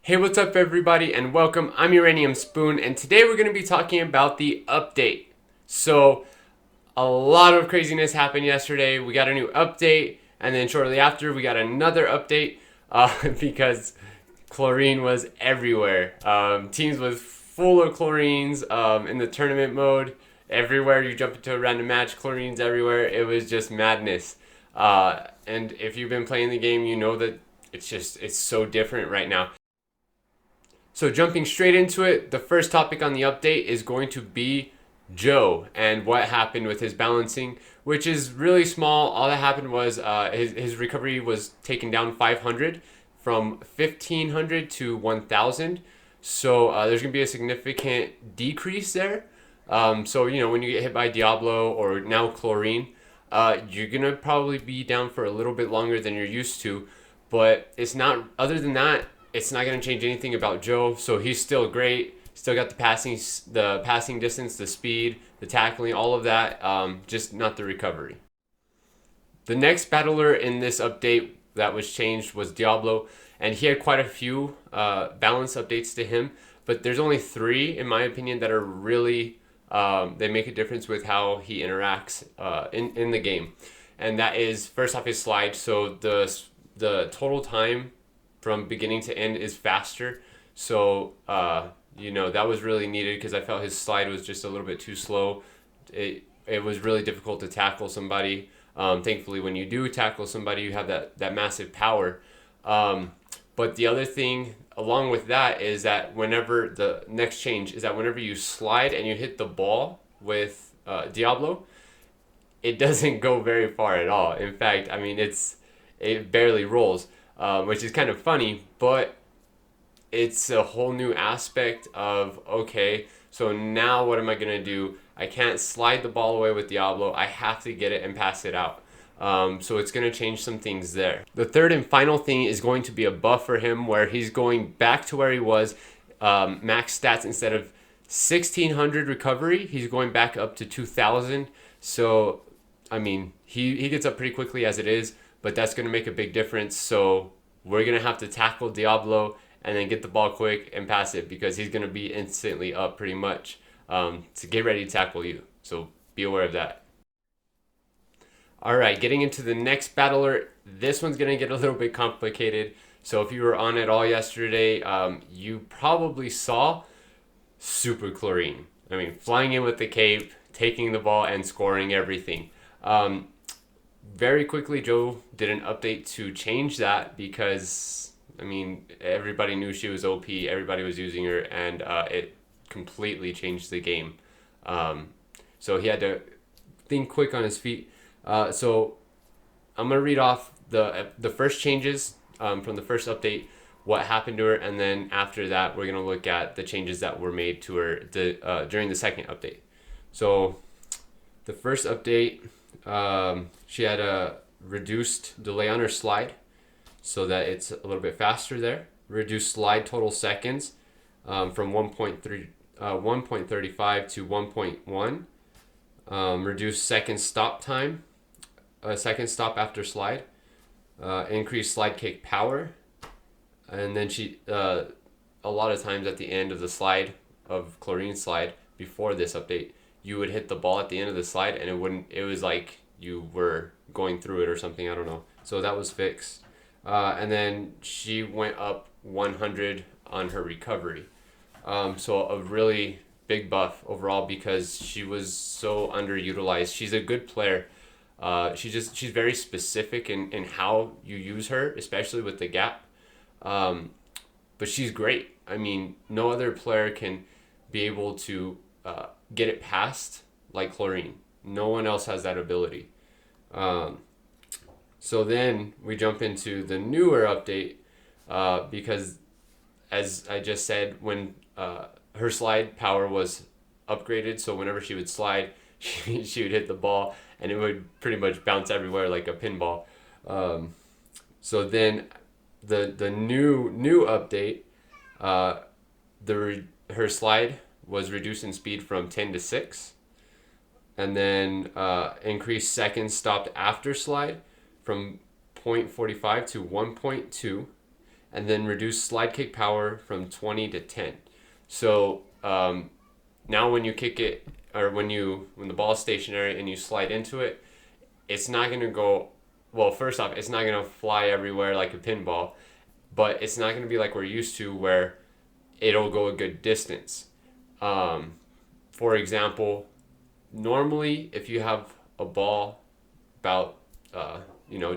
Hey, what's up everybody and welcome. I'm Uranium Spoon and today we're going to be talking about the update. So a lot of craziness happened yesterday. We got a new update and then shortly after we got another update because chlorine was everywhere. Teams was full of chlorines in the tournament mode. Everywhere you jump into a random match, chlorines everywhere. It was just madness. And if you've been playing the game, you know that it's so different right now. So jumping straight into it, the first topic on the update is going to be Joe and what happened with his balancing, which is really small. All that happened was his recovery was taken down 500 from 1500 to 1000. So there's going to be a significant decrease there. So, when you get hit by Diablo or now Chlorine, you're going to probably be down for a little bit longer than you're used to. But it's not, other than that, it's not going to change anything about Joe. So he's still great. Still got the passing distance, the speed, the tackling, all of that. Just not the recovery. The next battler in this update that was changed was Diablo, and he had quite a few balance updates to him. But there's only 3, in my opinion, that are really they make a difference with how he interacts in the game. And that is first off his slide. So the total time from beginning to end is faster. So, that was really needed because I felt his slide was just a little bit too slow. It was really difficult to tackle somebody. Thankfully, when you do tackle somebody, you have that massive power. But the other thing along with that is that whenever the next change is that whenever you slide and you hit the ball with Diablo, it doesn't go very far at all. In fact, it barely rolls. Which is kind of funny, but it's a whole new aspect of, okay, so now what am I going to do? I can't slide the ball away with Diablo. I have to get it and pass it out. So it's going to change some things there. The third and final thing is going to be a buff for him where he's going back to where he was. Max stats, instead of 1600 recovery, he's going back up to 2000. So, he gets up pretty quickly as it is, but that's going to make a big difference. So we're going to have to tackle Diablo and then get the ball quick and pass it because he's going to be instantly up pretty much to get ready to tackle you. So be aware of that. All right, getting into the next battler. This one's going to get a little bit complicated. So if you were on it all yesterday, you probably saw Super Chlorine. Flying in with the cape, taking the ball and scoring everything. Very quickly, Joe did an update to change that because, everybody knew she was OP. Everybody was using her, and it completely changed the game. So he had to think quick on his feet. So I'm going to read off the first changes from the first update, what happened to her, and then after that, we're going to look at the changes that were made to her during the second update. So the first update, she had a reduced delay on her slide so that it's a little bit faster there. Reduced slide total seconds from 1.35 to 1.1. Reduced second stop time, second stop after slide. Increased slide kick power. And then she, a lot of times at the end of the slide, of Chlorine slide, before this update, you would hit the ball at the end of the slide and it was like you were going through it or something, I don't know. So that was fixed. And then she went up 100 on her recovery. So a really big buff overall because she was so underutilized. She's a good player. She's very specific in how you use her, especially with the gap. But she's great. No other player can be able to get it past like Chlorine. No one else has that ability. So then we jump into the newer update because, as I just said, when her slide power was upgraded, so whenever she would slide, she would hit the ball and it would pretty much bounce everywhere like a pinball. So then the new update, her slide was reduced in speed from 10 to 6. and then increase seconds stopped after slide from 0.45 to 1.2, and then reduce slide kick power from 20 to 10. So now when you kick it, or when the ball is stationary and you slide into it, it's not going to go, well, first off, it's not going to fly everywhere like a pinball, but it's not going to be like we're used to where it'll go a good distance. For example, normally if you have a ball about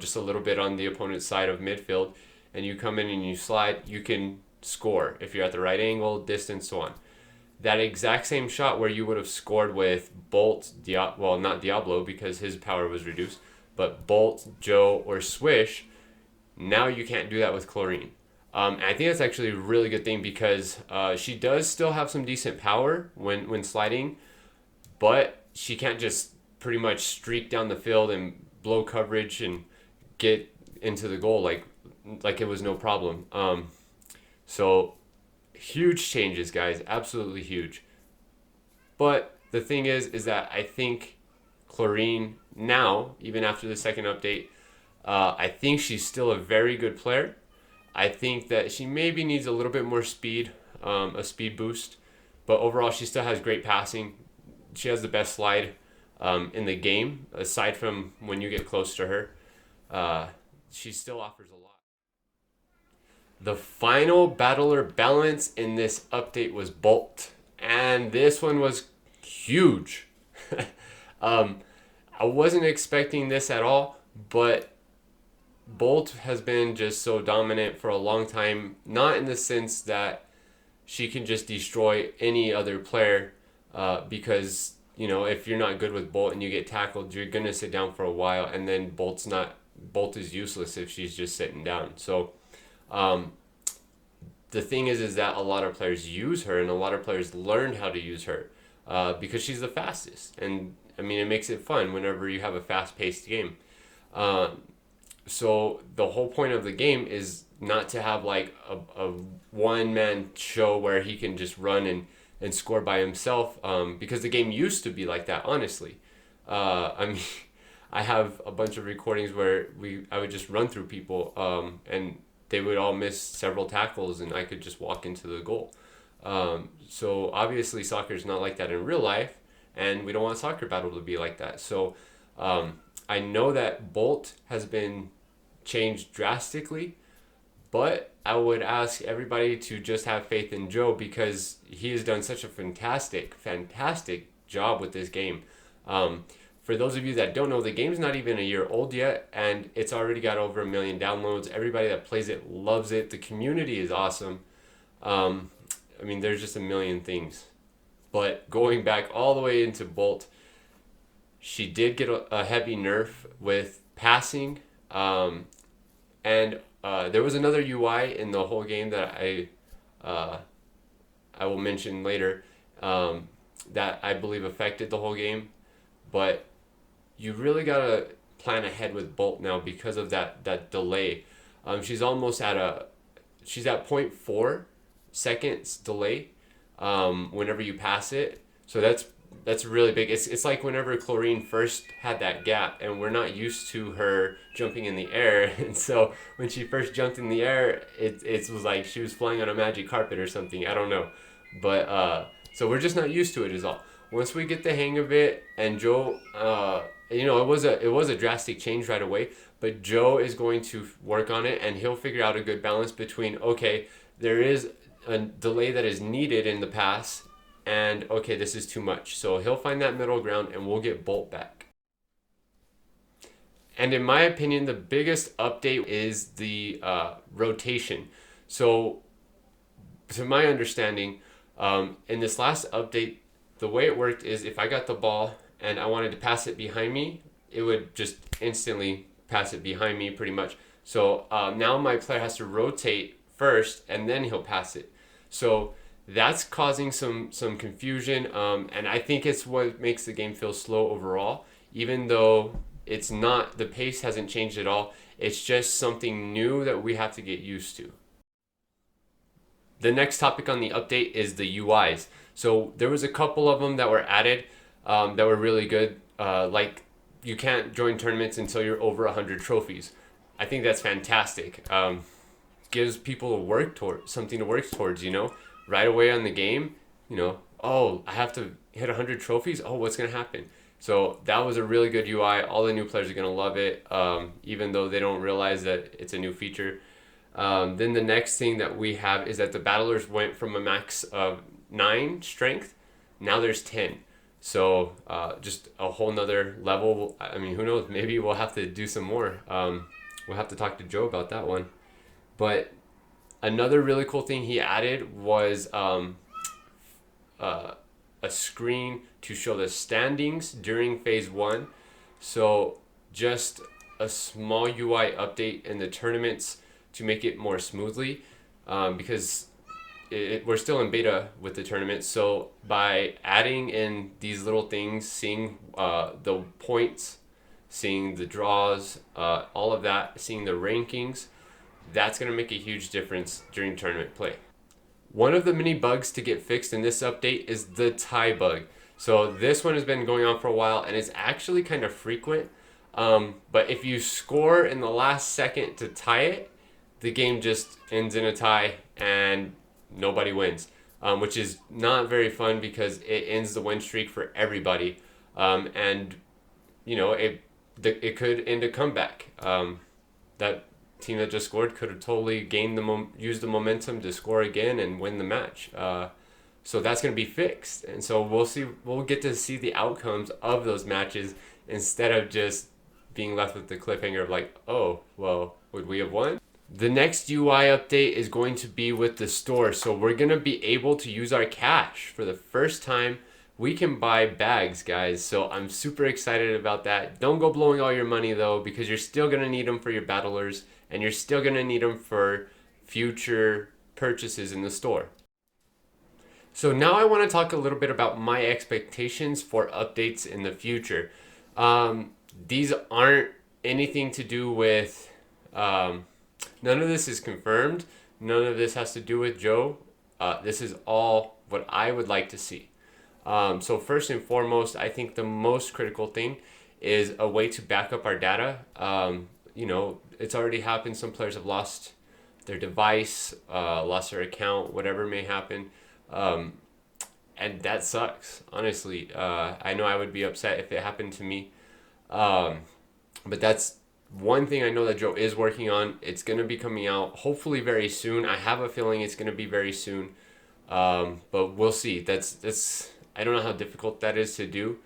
just a little bit on the opponent's side of midfield, and you come in and you slide, you can score if you're at the right angle, distance, so on. That exact same shot where you would have scored with Bolt, well, not Diablo because his power was reduced, but Bolt, Joe, or Swish, now you can't do that with Chlorine. And I think that's actually a really good thing because she does still have some decent power when sliding, but she can't just pretty much streak down the field and blow coverage and get into the goal like it was no problem. So huge changes, guys, absolutely huge. But the thing is that I think Chlorine now, even after the second update, I think she's still a very good player. I think that she maybe needs a little bit more speed, a speed boost, but overall she still has great passing. She has the best slide in the game, aside from when you get close to her. She still offers a lot. The final battler balance in this update was Bolt, and this one was huge. I wasn't expecting this at all, but Bolt has been just so dominant for a long time, not in the sense that she can just destroy any other player, because if you're not good with Bolt and you get tackled, you're gonna sit down for a while, and then Bolt is useless if she's just sitting down. So the thing is that a lot of players use her, and a lot of players learn how to use her because she's the fastest, and I mean it makes it fun whenever you have a fast-paced game. So the whole point of the game is not to have like a one-man show where he can just run and score by himself, because the game used to be like that, honestly. I mean, I have a bunch of recordings where I would just run through people, and they would all miss several tackles and I could just walk into the goal. So obviously soccer is not like that in real life, and we don't want soccer battle to be like that. So I know that Bolt has been changed drastically, but I would ask everybody to just have faith in Joe because he has done such a fantastic job with this game. For those of you that don't know, the game's not even a year old yet, and it's already got over 1 million downloads. Everybody that plays it loves it. The community is awesome. I mean, there's just a million things. But going back all the way into Bolt, she did get a heavy nerf with passing, and there was another UI in the whole game that I will mention later, that I believe affected the whole game. But you really gotta plan ahead with Bolt now because of that delay. She's almost she's at 0.4 seconds delay whenever you pass it. So that's really big. It's like whenever Chlorine first had that gap, and we're not used to her jumping in the air. And so when she first jumped in the air, it was like she was flying on a magic carpet or something. I don't know, but so we're just not used to it is all. Once we get the hang of it, and Joe, it was a drastic change right away, but Joe is going to work on it, and he'll figure out a good balance between, okay, there is a delay that is needed in the pass, and okay, this is too much. So he'll find that middle ground, and we'll get Bolt back. And in my opinion, the biggest update is the rotation. So to my understanding, in this last update, the way it worked is if I got the ball and I wanted to pass it behind me, it would just instantly pass it behind me pretty much. So now my player has to rotate first and then he'll pass it. So that's causing some confusion, and I think it's what makes the game feel slow overall, even though it's not, the pace hasn't changed at all. It's just something new that we have to get used to. The next topic on the update is the UIs. So there was a couple of them that were added. that were really good. Like you can't join tournaments until you're over 100 trophies. I think that's fantastic. Gives people something to work towards. Right away on the game. Oh, I have to hit 100 trophies. Oh, what's gonna happen? So that was a really good UI. All the new players are gonna love it, even though they don't realize that it's a new feature. Then the next thing that we have is that the battlers went from a max of 9 strength. Now there's 10. So just a whole nother level. I mean, who knows? Maybe we'll have to do some more. We'll have to talk to Joe about that one. But another really cool thing he added was a screen to show the standings during phase 1. So just a small UI update in the tournaments to make it more smoothly, because we're still in beta with the tournament. So by adding in these little things, seeing the points, seeing the draws, all of that, seeing the rankings, that's going to make a huge difference during tournament play. One of the many bugs to get fixed in this update is the tie bug. So this one has been going on for a while and it's actually kind of frequent. But if you score in the last second to tie it, the game just ends in a tie and nobody wins, which is not very fun because it ends the win streak for everybody. And it could end a comeback. That team that just scored could have totally used the momentum to score again and win the match. So that's going to be fixed, and so we'll get to see the outcomes of those matches instead of just being left with the cliffhanger of like, oh well, would we have won? The next UI update is going to be with the store, so we're going to be able to use our cash for the first time. We can buy bags, guys, so I'm super excited about that. Don't go blowing all your money though, because you're still going to need them for your battlers and you're still going to need them for future purchases in the store. So now I want to talk a little bit about my expectations for updates in the future. These aren't anything to do with, none of this is confirmed. None of this has to do with Joe. This is all what I would like to see. So first and foremost, I think the most critical thing is a way to back up our data. It's already happened. Some players have lost their device, lost their account, whatever may happen. And that sucks, honestly. I know I would be upset if it happened to me. But that's one thing I know that Joe is working on. It's going to be coming out hopefully very soon. I have a feeling it's going to be very soon. But we'll see. That's I don't know how difficult that is to do.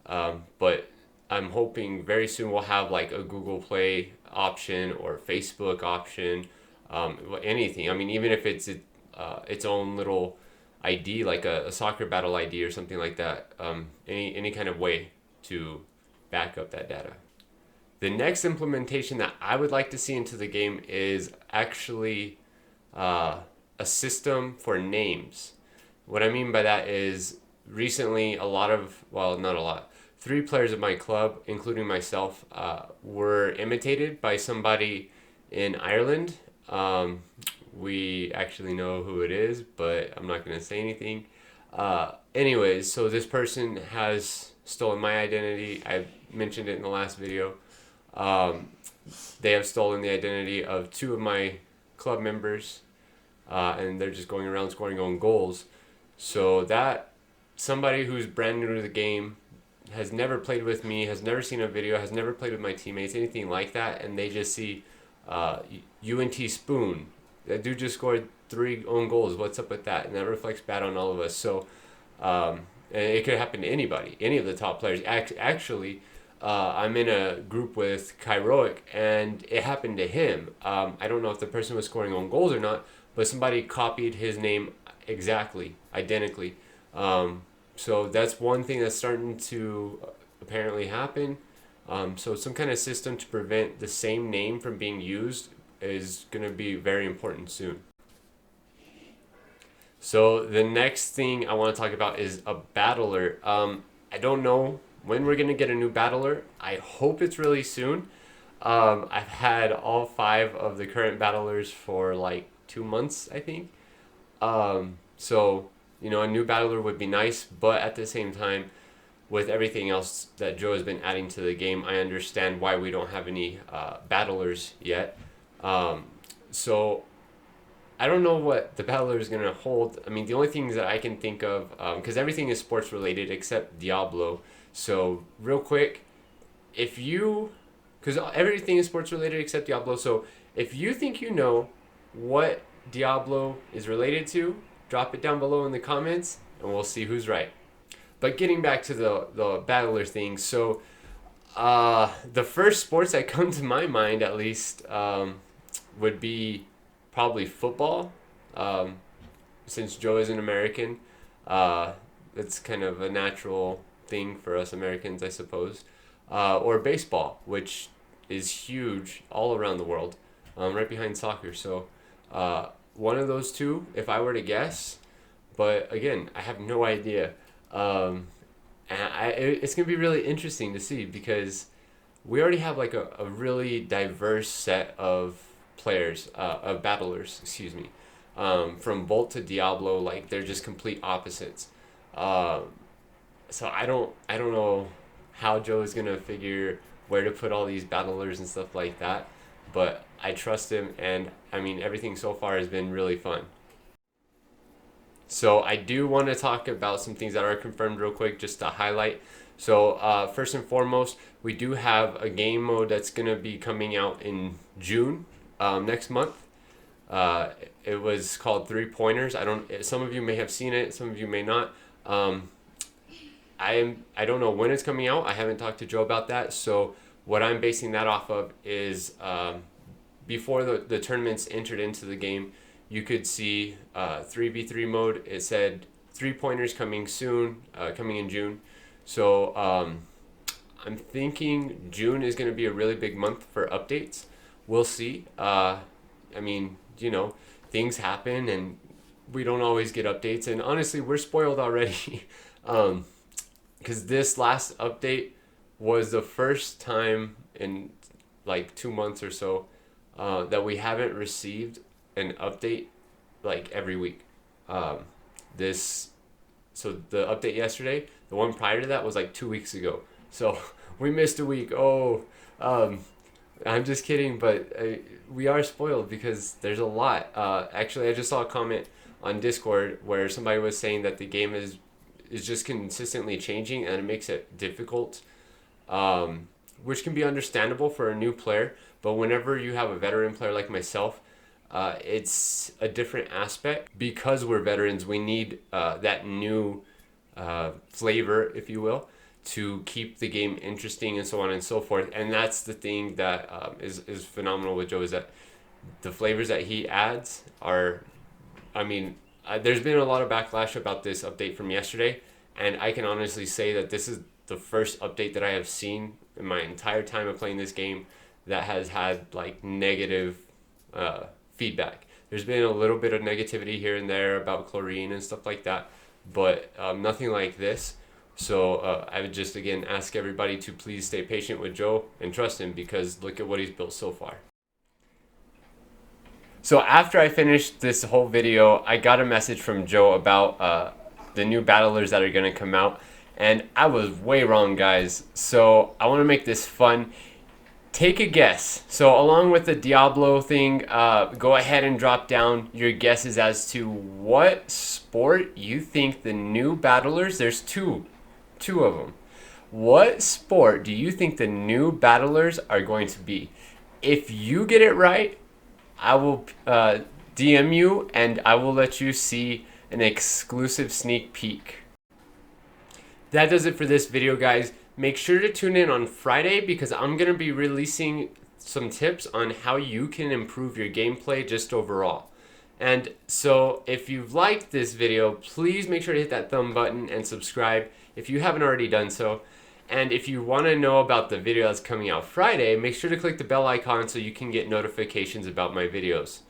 But I'm hoping very soon we'll have like a Google Play option or Facebook option, anything. I mean, even if it's its own little ID, like a soccer battle ID or something like that. Any kind of way to back up that data. The next implementation that I would like to see into the game is actually a system for names. What I mean by that is recently not a lot, 3 players of my club, including myself, were imitated by somebody in Ireland. We actually know who it is, but I'm not going to say anything. Anyways, so this person has stolen my identity. I mentioned it in the last video. They have stolen the identity of 2 of my club members, and they're just going around scoring own goals. So that somebody who's brand new to the game, has never played with me, has never seen a video, has never played with my teammates, anything like that, and they just see UNT Spoon. That dude just scored 3 own goals. What's up with that? And that reflects bad on all of us. So and it could happen to anybody, any of the top players. Actually, I'm in a group with Kairoic, and it happened to him. I don't know if the person was scoring own goals or not, but somebody copied his name identically. So that's one thing that's starting to apparently happen. So some kind of system to prevent the same name from being used is going to be very important soon. So the next thing I want to talk about is a battler. I don't know when we're going to get a new battler. I hope it's really soon. I've had all 5 of the current battlers for like 2 months, I think. So a new battler would be nice, but at the same time, with everything else that Joe has been adding to the game, I understand why we don't have any battlers yet. So I don't know what the battler is going to hold. I mean, the only things that I can think of, because everything is sports related except Diablo. So real quick, if you, because everything is sports related except Diablo. So if you think you know what Diablo is related to, drop it down below in the comments and we'll see who's right. But getting back to the battler thing, so the first sports that come to my mind, at least, would be probably football. Since Joe is an American, it's kind of a natural thing for us Americans, I suppose. Or baseball, which is huge all around the world, right behind soccer. So one of those two, if I were to guess. But again, I have no idea. And it's going to be really interesting to see because we already have like a really diverse set of players, of battlers, excuse me. From Bolt to Diablo, like they're just complete opposites. So I don't know how Joe is going to figure where to put all these battlers and stuff like that. But I trust him, and I mean, everything so far has been really fun. So I do want to talk about some things that are confirmed real quick just to highlight. So first and foremost, we do have a game mode that's going to be coming out in June next month. It was called 3 Pointers. Some of you may have seen it, some of you may not. I don't know when it's coming out. I haven't talked to Joe about that. So what I'm basing that off of is before the tournaments entered into the game, you could see 3v3 mode. It said 3 Pointers coming soon, coming in June. So I'm thinking June is going to be a really big month for updates. We'll see. I mean, you know, things happen and we don't always get updates. And honestly, we're spoiled already. Because this last update was the first time in like 2 months or so that we haven't received an update like every week. So the update yesterday, the one prior to that was like 2 weeks ago. So we missed a week. I'm just kidding, but we are spoiled because there's a lot. Actually, I just saw a comment on Discord where somebody was saying that the game is just consistently changing and it makes it difficult, which can be understandable for a new player. But whenever you have a veteran player like myself, it's a different aspect. Because we're veterans, we need that new flavor, if you will, to keep the game interesting and so on and so forth. And that's the thing that is phenomenal with Joe, is that the flavors that he adds are, I mean, there's been a lot of backlash about this update from yesterday, and I can honestly say that this is the first update that I have seen in my entire time of playing this game that has had like negative feedback. There's been a little bit of negativity here and there about Chlorine and stuff like that, but nothing like this. So I would just again ask everybody to please stay patient with Joe and trust him, because look at what he's built so far. So after I finished this whole video, I got a message from Joe about the new battlers that are going to come out, and I was way wrong, guys. So I want to make this fun. Take a guess. So along with the Diablo thing, go ahead and drop down your guesses as to what sport you think the new battlers, there's two of them. What sport do you think the new battlers are going to be? If you get it right, I will DM you and I will let you see an exclusive sneak peek. That does it for this video, guys. Make sure to tune in on Friday, because I'm going to be releasing some tips on how you can improve your gameplay just overall. And so if you've liked this video, please make sure to hit that thumb button and subscribe if you haven't already done so. And if you want to know about the video that's coming out Friday, make sure to click the bell icon so you can get notifications about my videos.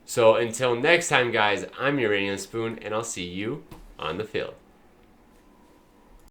So until next time, guys, I'm Uranium Spoon, and I'll see you on the field.